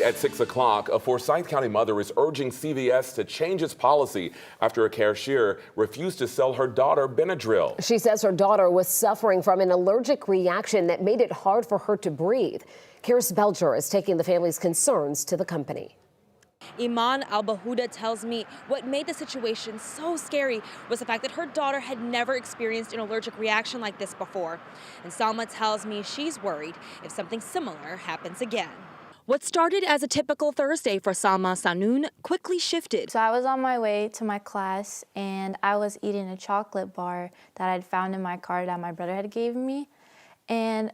At 6 o'clock, a Forsyth County mother is urging CVS to change its policy after a cashier refused to sell her daughter Benadryl. She says her daughter was suffering from an allergic reaction that made it hard for her to breathe. Forsyth Belger is taking the family's concerns to the company. Iman Al-Bahuda tells me what made the situation so scary was the fact that her daughter had never experienced an allergic reaction like this before. And Salma tells me she's worried if something similar happens again. What started as a typical Thursday for Salma Sanoun quickly shifted. So I was on my way to my class and I was eating a chocolate bar that I'd found in my car that my brother had given me. And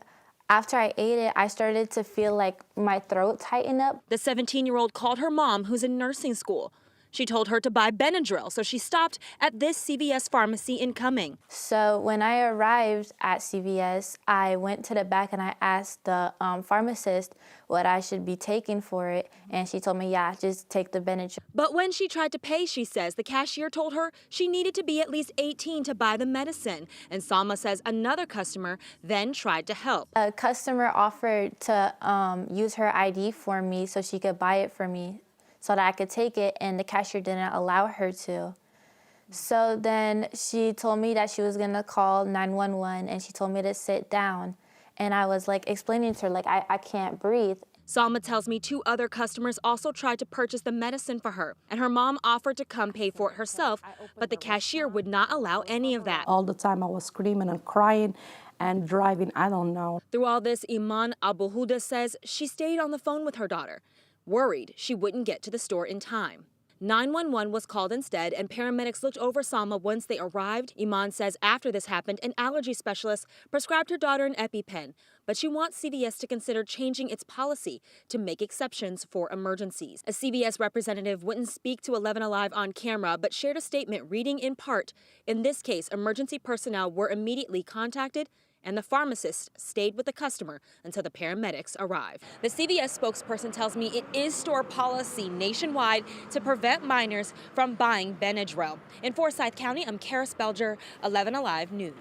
after I ate it, I started to feel like my throat tighten up. The 17-year-old called her mom, who's in nursing school. She told her to buy Benadryl, so she stopped at this CVS pharmacy in Cumming. So when I arrived at CVS, I went to the back and I asked the pharmacist what I should be taking for it, and she told me, yeah, just take the Benadryl. But when she tried to pay, she says, the cashier told her she needed to be at least 18 to buy the medicine. And Salma says another customer then tried to help. A customer offered to use her ID for me so she could buy it for me, so that I could take it, and the cashier didn't allow her to. So then she told me that she was gonna call 911, and she told me to sit down. And I was like explaining to her, like, I can't breathe. Salma tells me 2 other customers also tried to purchase the medicine for her, and her mom offered to come pay for it herself, but the cashier would not allow any of that. All the time I was screaming and crying and driving, I don't know. Through all this, Iman Al-Bahuda says she stayed on the phone with her daughter, worried she wouldn't get to the store in time. 911 was called instead, and paramedics looked over Salma once they arrived. Iman says after this happened, an allergy specialist prescribed her daughter an EpiPen, but she wants CVS to consider changing its policy to make exceptions for emergencies. A CVS representative wouldn't speak to 11 Alive on camera, but shared a statement reading in part, in this case, emergency personnel were immediately contacted and the pharmacist stayed with the customer until the paramedics arrived. The CVS spokesperson tells me it is store policy nationwide to prevent minors from buying Benadryl. In Forsyth County, I'm Forsyth Belger, 11 Alive News.